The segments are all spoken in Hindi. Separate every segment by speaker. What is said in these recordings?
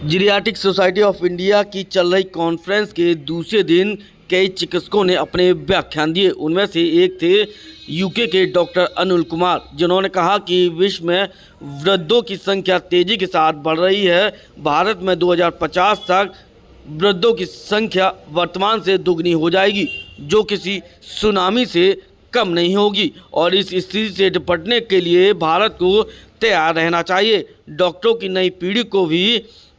Speaker 1: जीरियाट्रिक सोसाइटी ऑफ इंडिया की चल रही कॉन्फ्रेंस के दूसरे दिन कई चिकित्सकों ने अपने व्याख्यान दिए। उनमें से एक थे यूके के डॉक्टर अनुल कुमार, जिन्होंने कहा कि विश्व में वृद्धों की संख्या तेजी के साथ बढ़ रही है। भारत में 2050 तक वृद्धों की संख्या वर्तमान से दुगनी हो जाएगी, जो किसी सुनामी से कम नहीं होगी, और इस स्थिति से निपटने के लिए भारत को तैयार रहना चाहिए। डॉक्टरों की नई पीढ़ी को भी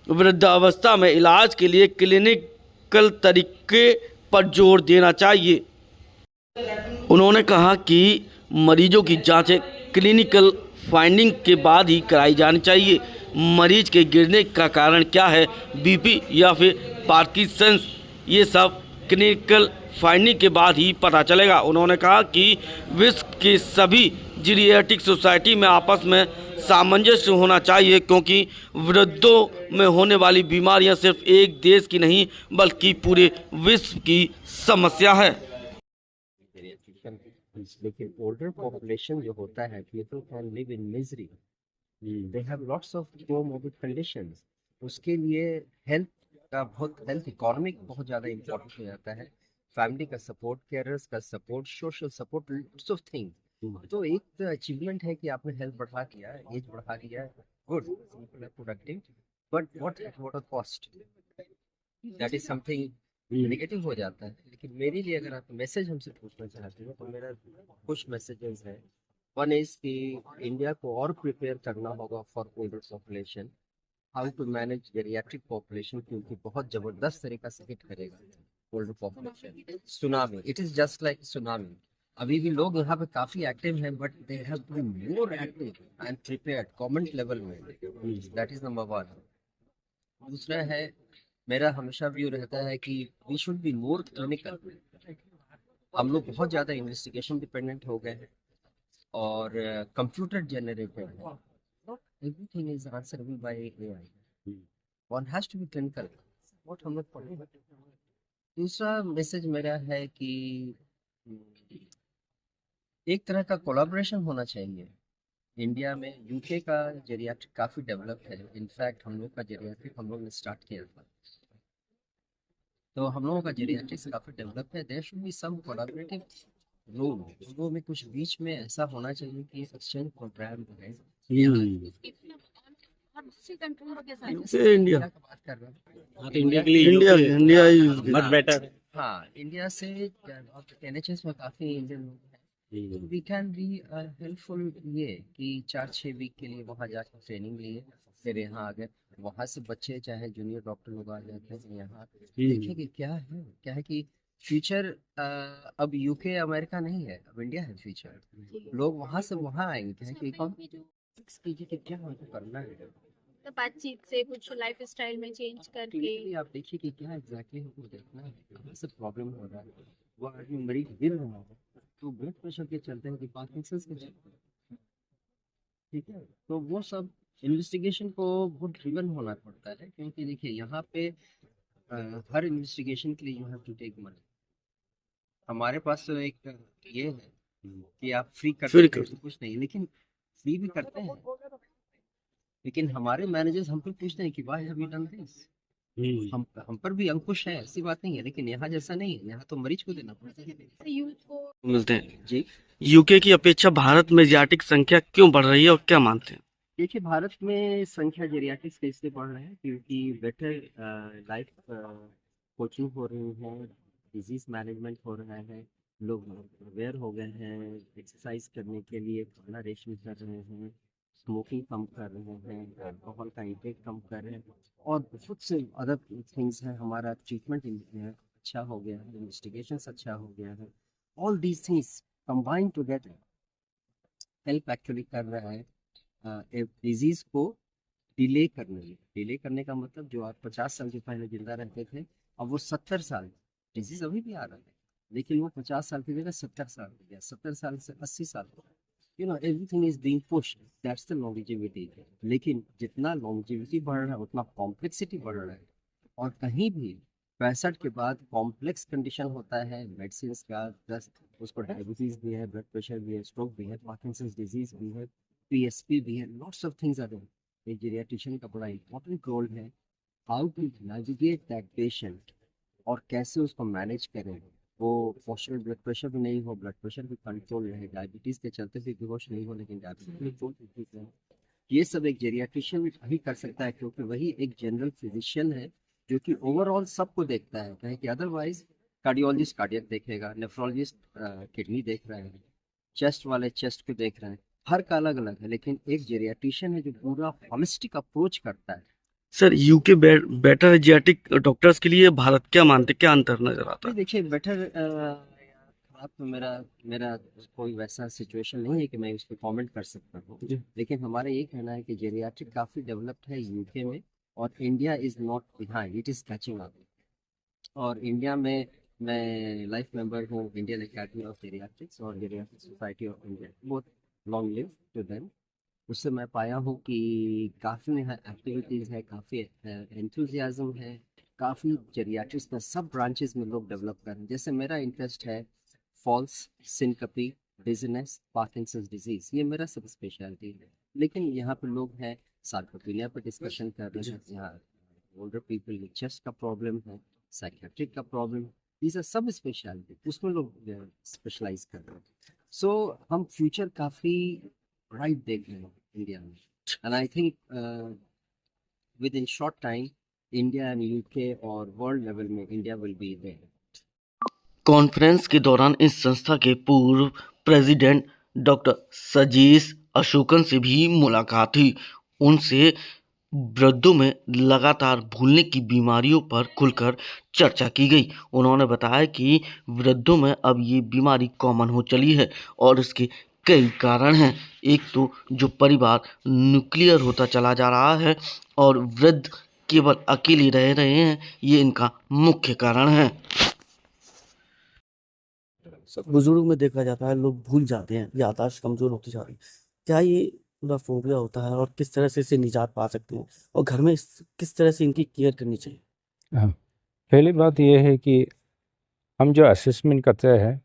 Speaker 1: वृद्धावस्था में इलाज के लिए क्लिनिकल तरीके पर जोर देना चाहिए। उन्होंने कहा कि मरीजों की जांचें क्लिनिकल फाइंडिंग के बाद ही कराई जानी चाहिए। मरीज के गिरने का कारण क्या है, बीपी या फिर पार्किंसंस, ये सब क्लिनिकल फाइंडिंग के बाद ही पता चलेगा। उन्होंने कहा कि विश्व के सभी जीरियाट्रिक सोसाइटी में आपस में सामंजस्य होना चाहिए, क्योंकि वृद्धों में होने वाली बीमारियां सिर्फ एक देश की नहीं बल्कि पूरे विश्व की समस्या है।
Speaker 2: लेकिन ओल्डर पॉपुलेशन जो होता है, people can live in misery, they have lots of comorbid conditions. उसके लिए हेल्थ इकोनॉमिक बहुत ज़्यादा इम्पोर्टेंट हो जाता है। फैमिली का सपोर्ट, केयरर्स का support, social support, lots of things. तो एक तो अचीवमेंट है कि आपने हेल्थ बढ़ा दिया, एज बढ़ा दिया, good, productive, but what a cost, that is something negative हो जाता है। लेकिन मेरे लिए अगर आप मैसेज हमसे पूछना चाहते हो तो मेरा कुछ मैसेजेस हैं। वन इज कि इंडिया को और प्रिपेयर करना होगा for older population, how to manage geriatric population, क्योंकि बहुत जबरदस्त तरीका से हिट करेगा older population. Tsunami, it is just like tsunami. अभी भी लोग यहाँ पे काफी एक्टिव हैं, but they have to be more active and prepared government level में। That is number one. दूसरा है, मेरा हमेशा व्यू रहता है कि we should be more clinical. हम लोग बहुत ज़्यादा इन्वेस्टिगेशन डिपेंडेंट हो गए हैं और कंप्यूटर जनरेटेड है, everything is answerable by AI. One has to be clinical, what हम लोग पढ़े। दूसरा मैसेज मेरा है कि एक तरह का कोलैबोरेशन होना चाहिए। इंडिया में यूके का जेरियाट्रिक काफ़ी डेवलप है। इनफैक्ट हम लोग का जेरियाट्रिक हम लोग ने स्टार्ट किया था, तो हम लोगों का जेरियाट्रिक्स काफ़ी डेवलप है। There should be some collaborative role. लोगों में कुछ बीच में ऐसा होना चाहिए कि एक्सचेंज प्रोग्राम है।
Speaker 1: से इंडिया
Speaker 2: का बात कर रहा हूँ।
Speaker 3: हाँ, तो इंडिया के लिए
Speaker 1: India India is
Speaker 3: much better.
Speaker 2: हाँ, इंडिया से एनएचएस में काफ़ी इंडियन लोग हैं, तो वी कैन बी हेल्पफुल। ये कि 4-6 वीक के लिए वहाँ जाकर ट्रेनिंग लिए, फिर यहाँ आ गए। वहाँ से बच्चे चाहे जूनियर डॉक्टर लोग आ जाते हैं यहाँ, देखेंगे क्या है कि फ्यूचर अब यूके अमेरिका नहीं है, अब इंडिया है फ्यूचर। लोग वहाँ से वहाँ आएंगे कि क्या हमको करना है,
Speaker 4: तो बातचीत से कुछ लाइफ स्टाइल में चेंज करके
Speaker 2: क्लियरली आप देखिए कि क्या एग्जैक्टली हमको देखना है, कहाँ से प्रॉब्लम हो रहा है। वो आदमी मरीज गिर रहा है तो ब्लड प्रेशर के चलते हैं कि पार्किंसंस के चलते हैं, ठीक है। तो वो सब इन्वेस्टिगेशन को बहुत ड्रिवन होना पड़ता है, क्योंकि देखिए यहाँ पे हर इन्वेस्टिगेशन के लिए you have to take money. हमारे पास तो एक ये है कि आप फ्री करते हैं तो कुछ नहीं, लेकिन फ्री भी करते हैं, लेकिन हमारे मैनेजर्स हम पे पूछते हैं कि why have you done this. हम पर भी अंकुश है, ऐसी बात नहीं है, लेकिन यहाँ जैसा नहीं है। यहाँ तो मरीज को देना पड़ता है।
Speaker 4: यूथ को
Speaker 1: मिलते हैं
Speaker 2: जी,
Speaker 1: यूके की अपेक्षा भारत में जीरियाट्रिक संख्या क्यों बढ़ रही है और क्या मानते हैं?
Speaker 2: देखिए भारत में संख्या जेरियाट्रिक्स के इसलिए बढ़ रहे हैं क्योंकि बेटर लाइफ कोचिंग हो रही है, डिजीज मैनेजमेंट हो रहा है, लोग अवेयर हो गए हैं, एक्सरसाइज करने के लिए खाना रेशनिंग कर रहे हैं, स्मोकिंग कम कर रहे हैं, अल्कोहल का इंटेक कम कर रहे हैं, और बहुत से अदर थिंग्स हैं। हमारा ट्रीटमेंट अच्छा हो गया है, इन्वेस्टिगेशन अच्छा हो गया है। All these things combine together help actually कर रहा है डिजीज को डिले करने में। डिले करने का मतलब जो आप 50 साल के पहले जिंदा रहते थे, अब वो 70 साल, डिजीज अभी भी आ रहा है, लेकिन वो 50 साल की जगह 70 साल हो गया, 70 साल से 80 साल हो गया। You know, everything is being pushed, that's the longevity. लेकिन जितना लॉन्जेविटी बढ़ रहा है उतना कॉम्प्लेक्सिटी बढ़ रहा है, और कहीं भी 65 के बाद कॉम्प्लेक्स कंडीशन होता है मेडिसिन का, प्लस उसको डायबिटीज भी है, ब्लड प्रेशर भी है, स्ट्रोक भी है, पार्किंसंस डिजीज भी है, पीएसपी भी है, lots of things are there. एक जेरियाट्रिशियन का बड़ा इंपॉर्टेंट रोल है, how to navigate that patient और कैसे उसको मैनेज करें। वो पोस्चरल ब्लड प्रेशर भी नहीं हो, ब्लड प्रेशर भी कंट्रोल रहे, डायबिटीज़ के चलते भी बेहोश नहीं हो लेकिन डायबिटीज भी ठीक है। ये सब एक जेरियाट्रिशियन ही कर सकता है, क्योंकि वही एक जनरल फिजिशियन है जो कि ओवरऑल सबको देखता है। कहें कि अदरवाइज कार्डियोलॉजिस्ट कार्डियक देखेगा, नेफ्रोलॉजिस्ट किडनी देख रहे हैं, चेस्ट वाले चेस्ट को देख रहे हैं, हर का अलग अलग है। लेकिन एक जेरियाट्रिशियन है जो पूरा होलिस्टिक अप्रोच करता है।
Speaker 1: Sir UK better Asiatic doctors के लिए भारत क्या मानते, क्या अंतर नजर आता
Speaker 2: नहीं
Speaker 1: है?
Speaker 2: देखिए, बेटर खराब तो मेरा मेरा कोई वैसा सिचुएशन नहीं है कि मैं उस पर कमेंट कर सकता हूँ।
Speaker 1: जी।
Speaker 2: लेकिन हमारा ये कहना है कि जेरियाट्रिक काफ़ी डेवलप्ड है यूके में, और India is not behind, it is catching up. और इंडिया में मैं लाइफ मेंबर हूँ इंडियन एकेडमी ऑफ जेरियाट्रिक्स और जेरियाट्रिक सोसाइटी ऑफ इंडिया, बहुत लॉन्ग लिव टू देम। उससे मैं पाया हूँ कि काफ़ी एक्टिविटीज़ है, काफ़ी एंथुजियाज्म है, काफ़ी जेरियाट्रिक्स का सब ब्रांचेस में लोग डेवलप कर रहे हैं। जैसे मेरा इंटरेस्ट है फॉल्स सिनकपी, डिजीनेस, पार्किंसंस डिजीज, ये मेरा सब स्पेशलिटी है। लेकिन यहाँ पे लोग हैं सार्कोपीनिया पर डिस्कशन कर रहे हैं, यहाँ ओल्डर पीपल में चेस्ट का प्रॉब्लम है, साइकेट्रिक का प्रॉब्लम, these are सब स्पेशलिटी, उसमें लोग स्पेशलाइज कर रहे हैं। सो हम फ्यूचर काफ़ी ब्राइट देख रहे हैं इंडिया में, and I think within short time India and UK और वर्ल्ड लेवल में India will be there.
Speaker 1: Conference के दौरान इस संस्था के पूर्व प्रेसिडेंट डॉक्टर सजीश अशोकन से भी मुलाकात हुई। उनसे वृद्धों में लगातार भूलने की बीमारियों पर खुलकर चर्चा की गई। उन्होंने बताया कि वृद्धों में अब ये बीमारी कॉमन हो चली है और इसके कई कारण हैं। एक तो जो परिवार न्यूक्लियर होता चला जा रहा है और वृद्ध केवल अकेले रह रहे हैं, ये इनका मुख्य कारण है। सब बुजुर्ग में देखा जाता है लोग भूल जाते हैं, याददाश्त कमजोर होती जा रही है। क्या ये पूरा फोबिया होता है और किस तरह से इससे निजात पा सकते हैं और घर में किस तरह से इनकी केयर करनी चाहिए?
Speaker 3: हाँ, पहली बात यह है कि हम जो असेसमेंट करते हैं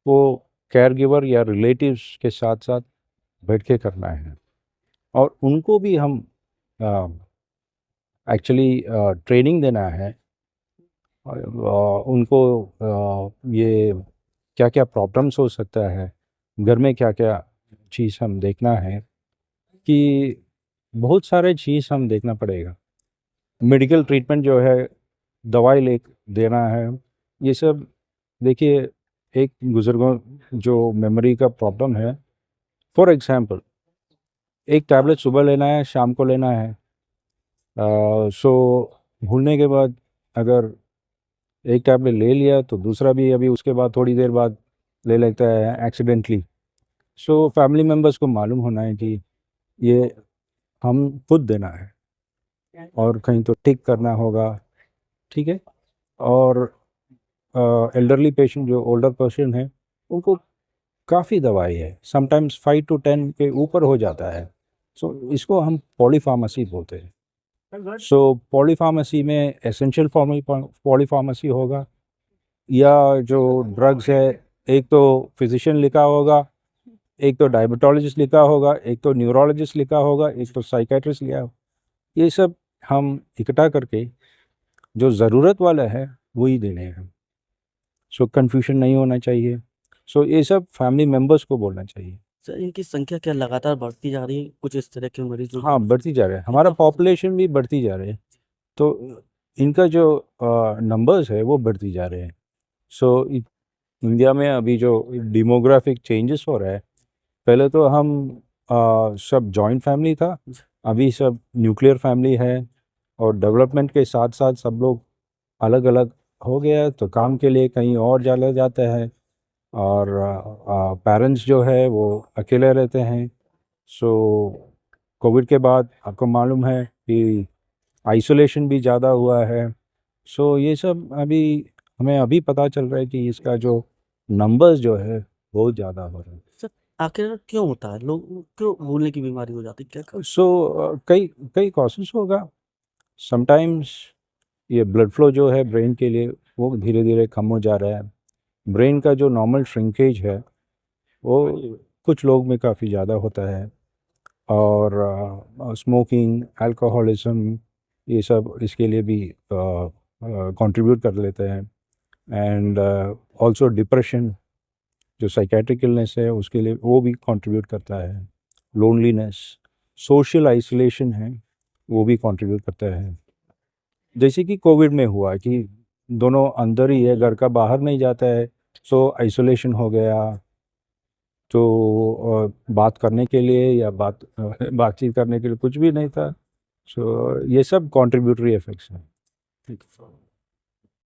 Speaker 3: वो केयर गिवर या रिलेटिव्स के साथ साथ बैठ के करना है, और उनको भी हम एक्चुअली ट्रेनिंग देना है। उनको ये क्या क्या प्रॉब्लम्स हो सकता है, घर में क्या क्या चीज़ हम देखना है, कि बहुत सारे चीज़ हम देखना पड़ेगा। मेडिकल ट्रीटमेंट जो है, दवाई ले देना है, ये सब देखिए। एक बुज़ुर्गों जो मेमोरी का प्रॉब्लम है, फॉर एग्जांपल एक टैबलेट सुबह लेना है, शाम को लेना है, सो भूलने के बाद अगर एक टैबलेट ले लिया तो दूसरा भी अभी उसके बाद थोड़ी देर बाद ले लेता है एक्सीडेंटली। सो फैमिली मेम्बर्स को मालूम होना है कि ये हम खुद देना है और कहीं तो टिक करना होगा, ठीक है। और एल्डरली पेशेंट जो ओल्डर पर्सन है, उनको काफ़ी दवाई है, समटाइम्स 5 to 10 के ऊपर हो जाता है। सो इसको हम पॉलीफार्मेसी बोलते हैं। सो पॉलीफार्मेसी में एसेंशियल पॉलीफार्मेसी होगा, या जो ड्रग्स है, एक तो फिजिशियन लिखा होगा, एक तो डायबिटोलॉजिस्ट लिखा होगा, एक तो न्यूरोलॉजिस्ट लिखा होगा, एक तो साइकेट्रिस्ट लिखा होगा। ये सब हम इकट्ठा करके जो ज़रूरत वाला है वही देने हैं। सो कन्फ्यूजन नहीं होना चाहिए। सो ये सब फैमिली मेम्बर्स को बोलना चाहिए।
Speaker 1: सर इनकी संख्या क्या लगातार बढ़ती जा रही है, कुछ इस तरह के मरीज?
Speaker 3: हाँ, बढ़ती जा रहे हैं, हमारा पॉपुलेशन भी बढ़ती जा रहे हैं, तो इनका जो नंबर्स है वो बढ़ती जा रहे हैं। सो इंडिया में अभी जो डेमोग्राफिक चेंजेस हो रहा है, पहले तो हम सब जॉइंट फैमिली था, अभी सब न्यूक्लियर फैमिली है, और डेवलपमेंट के साथ साथ सब लोग अलग अलग हो गया, तो काम के लिए कहीं और चले जाते हैं, और पेरेंट्स जो है वो अकेले रहते हैं। सो कोविड के बाद आपको मालूम है कि आइसोलेशन भी ज़्यादा हुआ है। सो ये सब अभी हमें अभी पता चल रहा है कि इसका जो नंबर्स जो है बहुत ज़्यादा हो रहे हैं।
Speaker 1: सर आखिर क्यों होता है, लोग क्यों भूलने की बीमारी हो जाती है, क्या?
Speaker 3: सो कई कई कॉजेस होगा। समटाइम्स ये ब्लड फ्लो जो है ब्रेन के लिए वो धीरे धीरे कम हो जा रहा है। ब्रेन का जो नॉर्मल श्रिंकेज है वो कुछ लोग में काफ़ी ज़्यादा होता है, और स्मोकिंग, अल्कोहलिज्म, ये सब इसके लिए भी कंट्रीब्यूट कर लेते हैं। एंड ऑल्सो डिप्रेशन, जो साइकेट्रिक इलनेस है, उसके लिए वो भी कंट्रीब्यूट करता है। लोनलीनेस, सोशल आइसोलेशन है, वो भी कंट्रीब्यूट करता है। जैसे कि कोविड में हुआ कि दोनों अंदर ही है, घर का बाहर नहीं जाता है, सो आइसोलेशन हो गया। तो बात करने के लिए या बातचीत करने के लिए कुछ भी नहीं था। सो ये सब कंट्रीब्यूटरी इफेक्ट्स हैं।